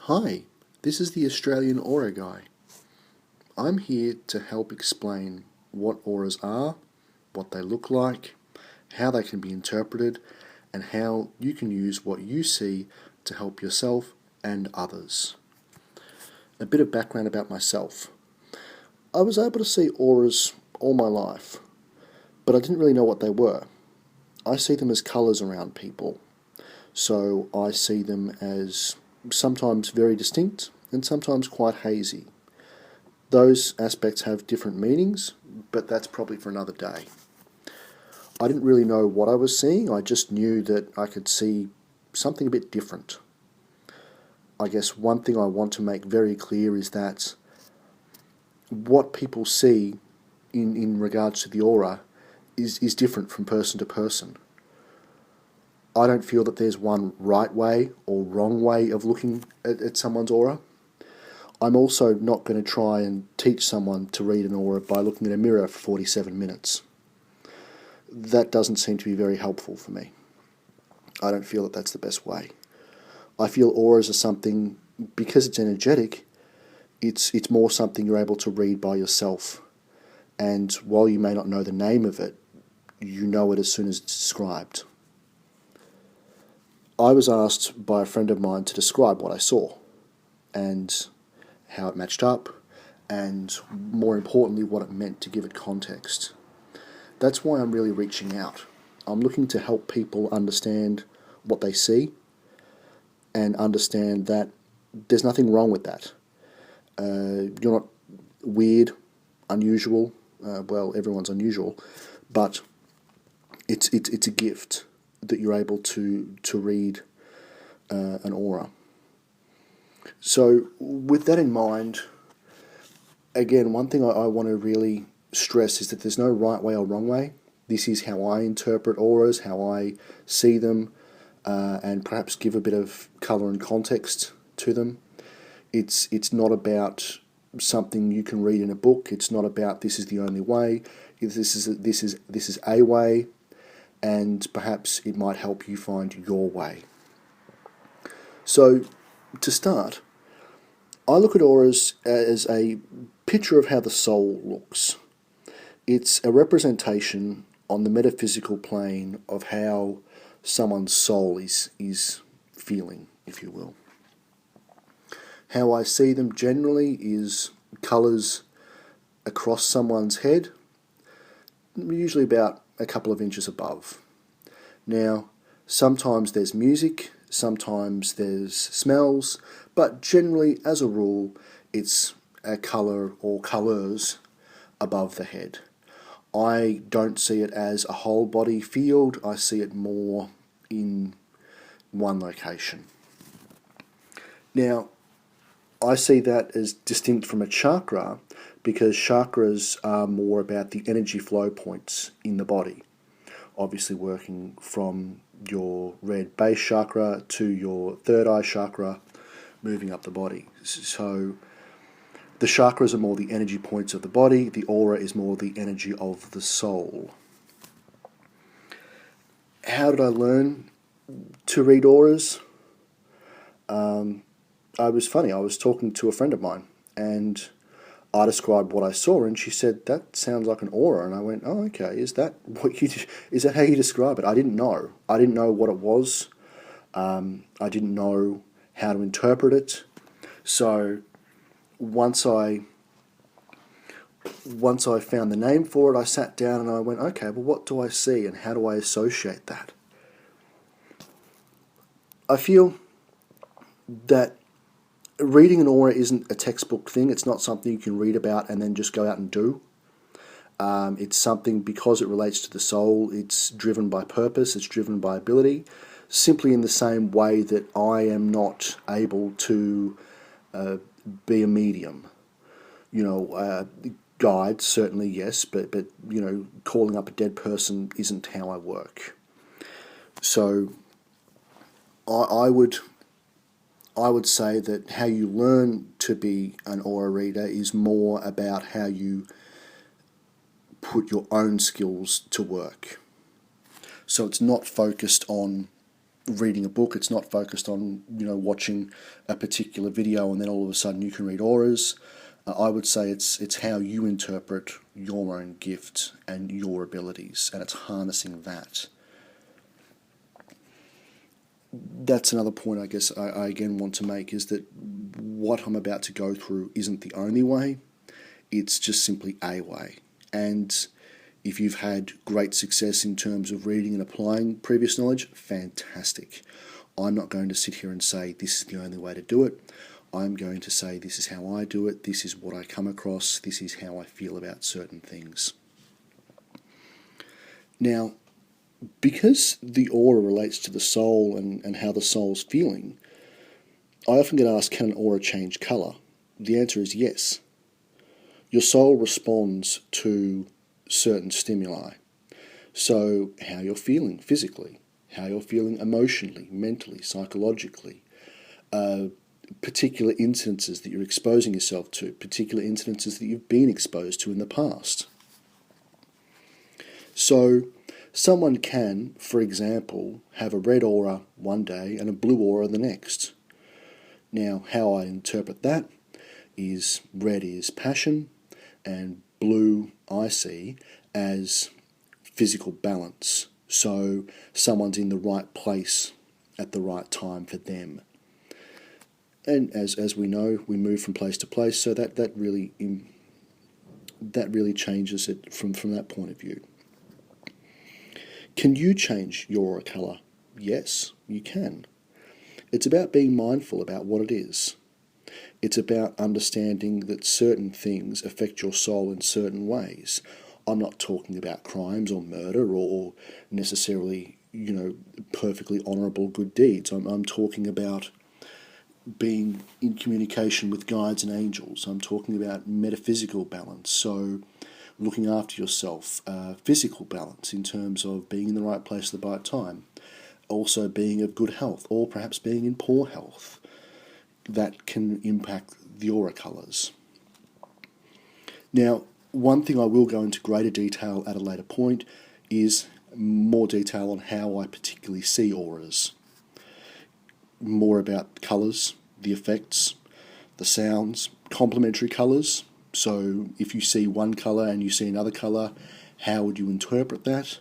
Hi, this is the Australian Aura Guy. I'm here to help explain what auras are, what they look like, how they can be interpreted, and how you can use what you see to help yourself and others. A bit of background about myself. I was able to see auras all my life, but I didn't really know what they were. I see them as colours around people, so I see them as sometimes very distinct and sometimes quite hazy. Those aspects have different meanings, but that's probably for another day. I didn't really know what I was seeing, I just knew that I could see something a bit different. I guess one thing I want to make very clear is that what people see in regards to the aura is different from person to person. I don't feel that there's one right way or wrong way of looking at someone's aura. I'm also not going to try and teach someone to read an aura by looking at a mirror for 47 minutes. That doesn't seem to be very helpful for me. I don't feel that that's the best way. I feel auras are something, because it's energetic, it's more something you're able to read by yourself. And while you may not know the name of it, you know it as soon as it's described. I was asked by a friend of mine to describe what I saw and how it matched up, and more importantly, what it meant, to give it context. That's why I'm really reaching out. I'm looking to help people understand what they see and understand that there's nothing wrong with that. You're not weird, unusual. Well, everyone's unusual, but it's a gift that you're able to read an aura. So with that in mind, again, one thing I want to really stress is that there's no right way or wrong way. This is how I interpret auras, how I see them, and perhaps give a bit of colour and context to them. It's not about something you can read in a book. It's not about this is the only way. This is a way, and perhaps it might help you find your way. So, to start, I look at auras as a picture of how the soul looks. It's a representation on the metaphysical plane of how someone's soul is feeling, if you will. How I see them generally is colours across someone's head, usually about a couple of inches above. Now, sometimes there's music, sometimes there's smells, but generally, as a rule, it's a colour or colours above the head. I don't see it as a whole body field, I see it more in one location. Now, I see that as distinct from a chakra because chakras are more about the energy flow points in the body. Obviously working from your red base chakra to your third eye chakra, moving up the body. So the chakras are more the energy points of the body, the aura is more the energy of the soul. How did I learn to read auras? I was talking to a friend of mine and I described what I saw and she said, that sounds like an aura. And I went, oh, okay, is that how you describe it? I didn't know. I didn't know what it was. I didn't know how to interpret it. So once I found the name for it, I sat down and I went, okay, well, what do I see and how do I associate that? I feel that reading an aura isn't a textbook thing. It's not something you can read about and then just go out and do. It's something, because it relates to the soul, it's driven by purpose, it's driven by ability, simply in the same way that I am not able to be a medium. Guide, certainly yes, but calling up a dead person isn't how I work. So I would say that how you learn to be an aura reader is more about how you put your own skills to work. So it's not focused on reading a book. It's not focused on, watching a particular video and then all of a sudden you can read auras. I would say it's how you interpret your own gift and your abilities, and it's harnessing that. That's another point I guess I again want to make, is that what I'm about to go through isn't the only way. It's just simply a way. And if you've had great success in terms of reading and applying previous knowledge, fantastic. I'm not going to sit here and say this is the only way to do it. I'm going to say this is how I do it, this is what I come across, this is how I feel about certain things. Now, because the aura relates to the soul and how the soul's feeling, I often get asked, can an aura change colour? The answer is yes. Your soul responds to certain stimuli. So how you're feeling physically, how you're feeling emotionally, mentally, psychologically, particular incidences that you're exposing yourself to, particular incidences that you've been exposed to in the past. So someone can, for example, have a red aura one day and a blue aura the next. Now, how I interpret that is red is passion and blue I see as physical balance. So someone's in the right place at the right time for them. And as we know, we move from place to place, so that really changes it from that point of view. Can you change your aura colour? Yes, you can. It's about being mindful about what it is. It's about understanding that certain things affect your soul in certain ways. I'm not talking about crimes or murder or necessarily, perfectly honourable good deeds. I'm talking about being in communication with guides and angels. I'm talking about metaphysical balance, so looking after yourself, physical balance in terms of being in the right place at the right time, also being of good health or perhaps being in poor health. That can impact the aura colours. Now, one thing I will go into greater detail at a later point is more detail on how I particularly see auras. More about colours, the effects, the sounds, complementary colours. So if you see one colour and you see another colour, how would you interpret that?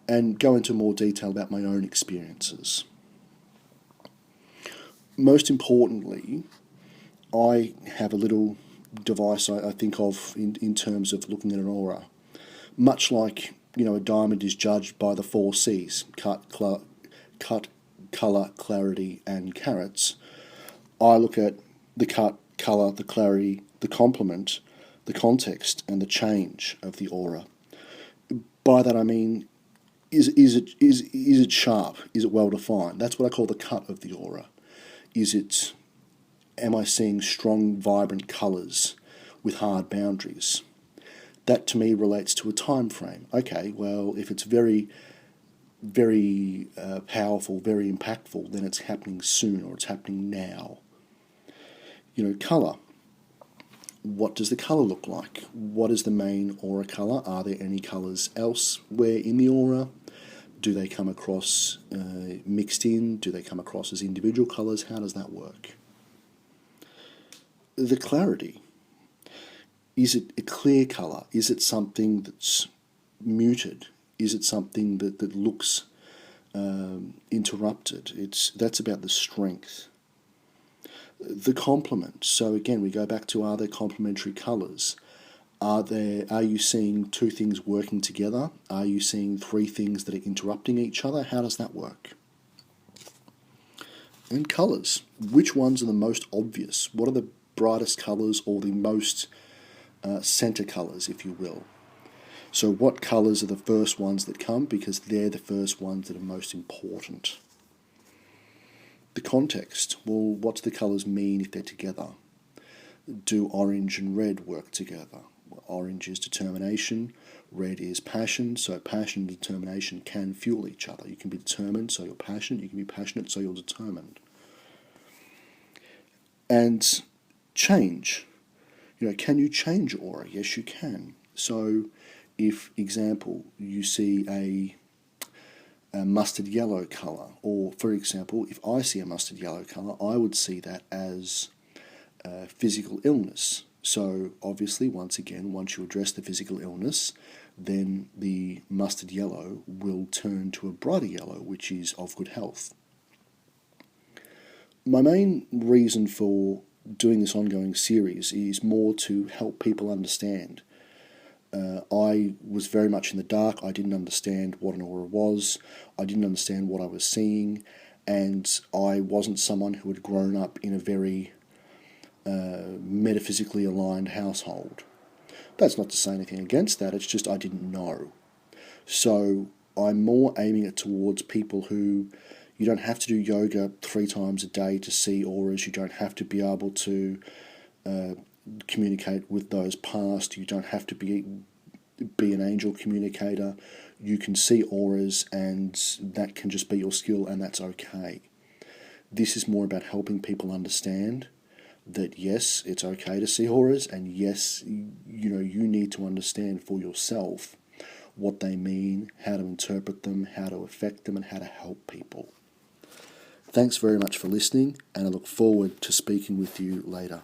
And go into more detail about my own experiences. Most importantly, I have a little device I think of in terms of looking at an aura. Much like, a diamond is judged by the 4 C's, cut, colour, clarity, and carats. I look at the cut, colour, the clarity, the complement, the context, and the change of the aura. By that I mean, is it sharp? Is it well defined? That's what I call the cut of the aura. Am I seeing strong, vibrant colours with hard boundaries? That to me relates to a time frame. Okay, well, if it's very, very powerful, very impactful, then it's happening soon or it's happening now. Colour. What does the colour look like? What is the main aura colour? Are there any colours elsewhere in the aura? Do they come across mixed in? Do they come across as individual colours? How does that work? The clarity. Is it a clear colour? Is it something that's muted? Is it something that looks interrupted? That's about the strength. The complement. So again, we go back to, are there complementary colours? Are you seeing 2 things working together? Are you seeing 3 things that are interrupting each other? How does that work? And colours. Which ones are the most obvious? What are the brightest colours or the most centre colours, if you will? So what colours are the first ones that come, because they're the first ones that are most important? The context. Well, what do the colours mean if they're together? Do orange and red work together? Orange is determination, red is passion, so passion and determination can fuel each other. You can be determined, so you're passionate. You can be passionate, so you're determined. And change. Can you change aura? Yes, you can. So if, example, you see a mustard yellow colour. Or, for example, if I see a mustard yellow colour, I would see that as physical illness. So, obviously, once again, once you address the physical illness, then the mustard yellow will turn to a brighter yellow, which is of good health. My main reason for doing this ongoing series is more to help people understand. I was very much in the dark. I didn't understand what an aura was. I didn't understand what I was seeing, and I wasn't someone who had grown up in a very metaphysically aligned household. That's not to say anything against that, it's just I didn't know. So I'm more aiming it towards people who, you don't have to do yoga 3 times a day to see auras. You don't have to be able to communicate with those past. You don't have to be an angel communicator. You can see auras, and that can just be your skill, and that's okay. This is more about helping people understand that yes, it's okay to see auras, and yes, you need to understand for yourself what they mean, how to interpret them, how to affect them, and how to help people. Thanks very much for listening, and I look forward to speaking with you later.